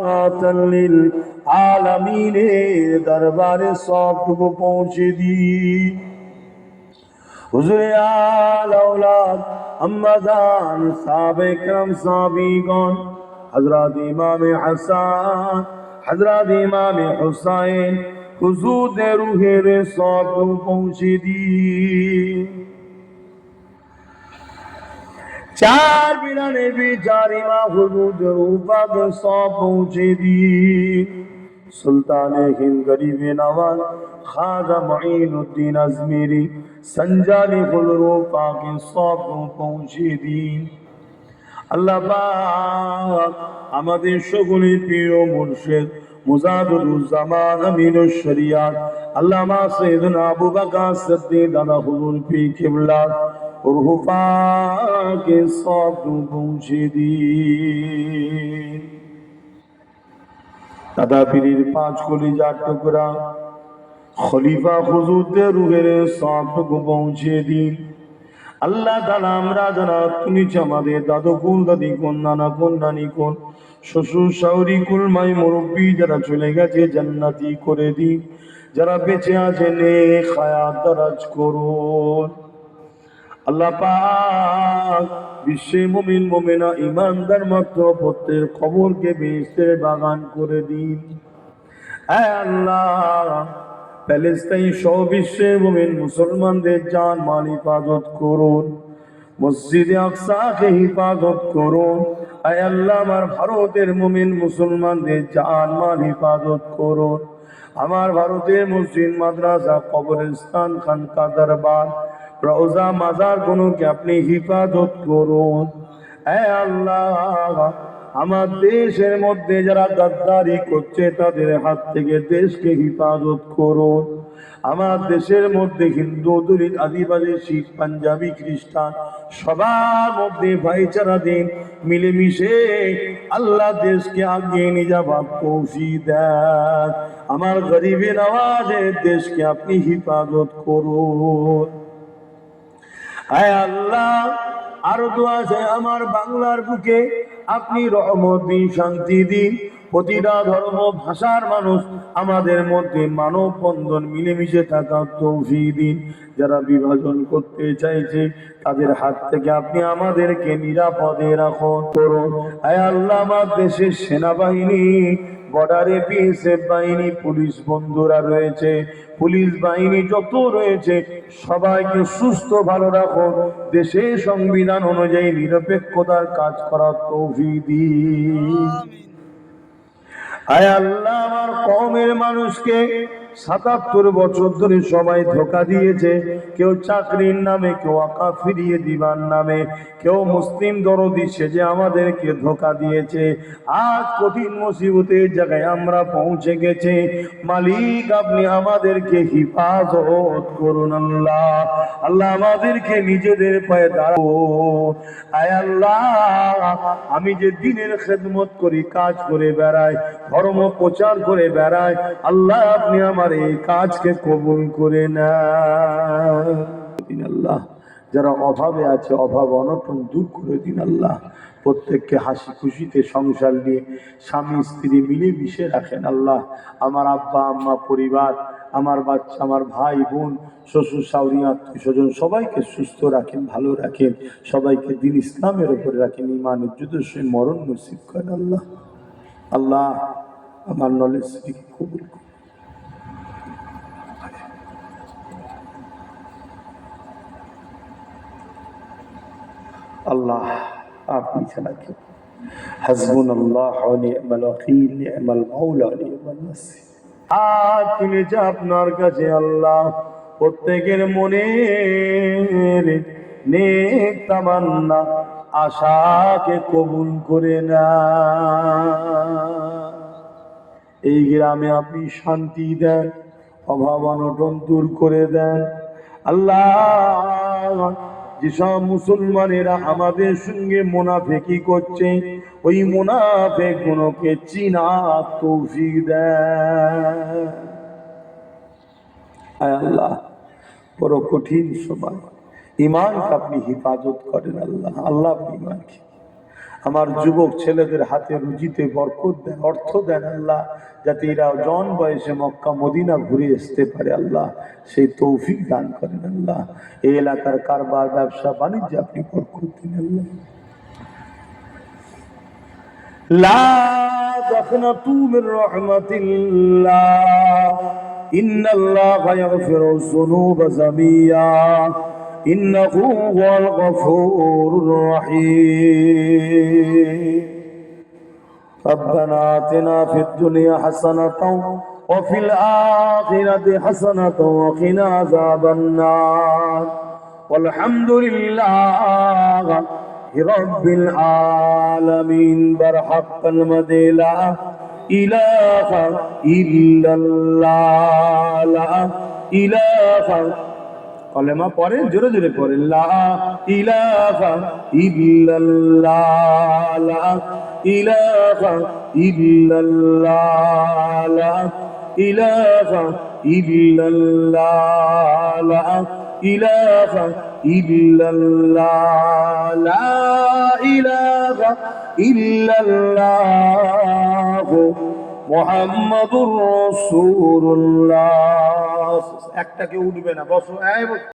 রাহমাতাল লিল আলামিনের দরবারে সবটুকু পৌঁছে দিন। হুজুরে আলা আওলাদ আম্মা জান সাহাবায়ে কেরাম সাহাবীগণ হযরত ইমামে হাসান হযরত ইমামে হুসাইন হুজুরদের রূহের সবটুকু পৌঁছে দিন। চার বিরানে বিচারিমা হুজুরদের উপাদ সব পৌঁছে দিন। সুলতানে হিন্দ গরিবে নওয়াজ খাজা মুঈনুদ্দিন আজমিরি সঞ্জানি ফুলরু পাকে সব পৌঁছে দিন। আল্লাহ পাক আমাদের সকলের প্রিয় মুর্শিদ মুজাহিদুজ্জামান আমিনুশ শরিয়াত আল্লামা সাইয়্যিদুনা আবু বকর সিদ্দিক দাদা হুজুর পীর কিবলা রূহ পাকে সব পৌঁছে দিন। দাদা পীরের পাঁচ কলিজার টুকরা খলিফা হুজুরদের রূহের সবটুকু পৌঁছে দিন। আল্লাহ তাআলা আমরা যারা তুমি আমাদের দাদু কুল দাদি কোন নানা কোন নানি কোন শ্বশুর শাশুড়ি কুল মাই মুরব্বী যারা চলে গেছে জান্নাতি করে দিন, যারা বেঁচে আছে নেক হায়াত দারাজ করুন। আল্লাহ পাক বিশ্বে মুমিন মুমিনা ঈমানদার মাত্র প্রত্যেক কবরকে বেহেশতের বাগান করে দিন। হে আল্লাহ প্যালেস্তাইন সহ বিশ্বের মুমিন মুসলমানদের জান মাল হিফাজত করুন, মসজিদে আকসাকে হিফাজত করুন। হে আল্লাহ আমার ভারতের মুমিন মুসলমানদের জান মাল হিফাজত করুন। আমার ভারতের মসজিদ মাদ্রাসা কবরস্থান খানকা দরবার রওজা মাজার গুলোকে আপনি হিফাজত করুন। হে আল্লাহ আমার দেশের মধ্যে যারা গাদ্দারি করছে তাদের হাত থেকে দেশকে হিফাজত করুন। আমার দেশের মধ্যে হিন্দু দলিত আদিবাসী শিখ পাঞ্জাবি খ্রিস্টান সবার মধ্যে ভাইচারা দিন, মিলেমিশে আল্লাহ দেশকে আগিয়ে নিয়ে যাবার তৌফিক দেন। আমার গরিবে নওয়াজের দেশকে আপনি হিফাজত করুন। আয় আল্লাহ আরো দোয়া চাই আমার বাংলার বুকে আপনি রহমত দিন, শান্তি দিন। প্রতিটা ধর্ম ভাষার মানুষ আমাদের মধ্যে মানব বন্ধন মিলেমিশে থাকার তৌফিক দিন। যারা বিভাজন করতে চাইছে তাদের হাত থেকে আপনি আমাদেরকে নিরাপদে রাখুন করুন। আয় আল্লাহ আমার দেশের সেনাবাহিনী বর্ডারে বিএসএফ বাহিনী পুলিশ বন্ধুরা রয়েছে, পুলিশ বাহিনী যত রয়েছে সবাইকে সুস্থ ভালো রাখো, দেশের সংবিধান অনুযায়ী নিরপেক্ষতার কাজ করার তৌফিক দিন। আয় আল্লাহ আমার কওমের মানুষকে ৭৭ বছর ধরে সবাই ধোঁকা দিয়েছে, কেউ চাকরির নামে, কেউ আকা ফিরিয়ে দিবার নামে, কেউ মুসলিম দরদি সেজে আমাদেরকে ধোঁকা দিয়েছে। আজ কঠিন মুসিবতের জায়গায় আমরা পৌঁছে গেছে। মালিক আপনি আমাদেরকে হিফাজত করুন। আল্লাহ আল্লাহ আমাদেরকে নিজেদের পায়ে দাঁড়াও। আয় আল্লাহ আমি যে দিনের খেদমত করি, কাজ করে বেড়াই, ধর্ম প্রচার করে বেড়াই, আল্লাহ আপনি আমার এই কাজকে কবুল করে নেন। আল্লাহ যারা অভাবে আছে অভাব অনটন দূর করে দিন। আল্লাহ প্রত্যেককে হাসি খুশিতে সংসার নিয়ে স্বামী স্ত্রী মিলে মিশে রাখেন। আল্লাহ আমার আব্বা আম্মা পরিবার, আমার বাচ্চা, আমার ভাই বোন, শ্বশুর শাশুড়ি, আত্মীয় স্বজন সবাইকে সুস্থ রাখেন, ভালো রাখেন, সবাইকে দিন ইসলামের উপরে রাখেন, ইমানের যুদ্ধের সঙ্গে মরণ নসিব করেন। আল্লাহ আল্লাহ আমার নলেজ কবুল করুন। আল্লাহ আপনি ছাড়া কেউ হাসবুনাল্লাহ ওয়া নি'মাল ওয়াকিল, নি'মাল মাওলা ওয়া নি'মান নাসির। আর তুমি যে আপনার কাছে আল্লাহ প্রত্যেকের মনের নেক তামান্না আশাকে কবুল করে না। এই গ্রামে আপনি শান্তি দেন, অভাব অনটন দূর করে দেন। আল্লাহ যেসব মুসলমানেরা আমাদের সঙ্গে মুনাফিকি করছে ওই মুনাফিক গুলোকে চিনার তৌফিক দেন। আল্লাহ বড় কঠিন সময়, ইমানকে আপনি হিফাজত করেন। আল্লাহ আল্লাহ আপনি ইমানকে আমার যুবক ছেলেদের হাতে রুজিতে বরকত দেন, অর্থ দেন আল্লাহ, যাতে এরা জন বয়সে মক্কা মদিনা ঘুরে আসতে পারে আল্লাহ, সেই তৌফিক দান করেন আল্লাহ। এই এলাকার কারবার ব্যবসা বাণিজ্যে আপনি বরকত দিন আল্লাহ। লা তাকনাতু মির রাহমাতিল্লাহ, ইন্নাল্লাহা ইয়াগফিরু যুনুবা জামিয়া, ইন্নাহু হুয়াল গফুরুর রহিম। রব্বানা আতিনা ফিদ দুনিয়া হাসানাতাও ওয়া ফিল আখিরাতি হাসানাতাও ওয়া কিনা আযাবান নার। ওয়ালহামদুলিল্লাহ রব্বিল আলামিন। বারহাক্কাল মাদি লা ইলাহা ইল্লাল্লাহ, লা ইলাহা, কলেমা পড়ে জোরে জোরে পড়ে, লা ইলাহা ইল্লাল্লাহ, লা ইলাহা ইল্লাল্লাহ, লা ইলাহা ইল্লাল্লাহ, লা ইলাহা ইল্লাল্লাহ, লা ইলাহা ইল্লাল্লাহ মুহাম্মাদুর রাসূলুল্লাহ। একটা কেউ উঠবে না, বসো।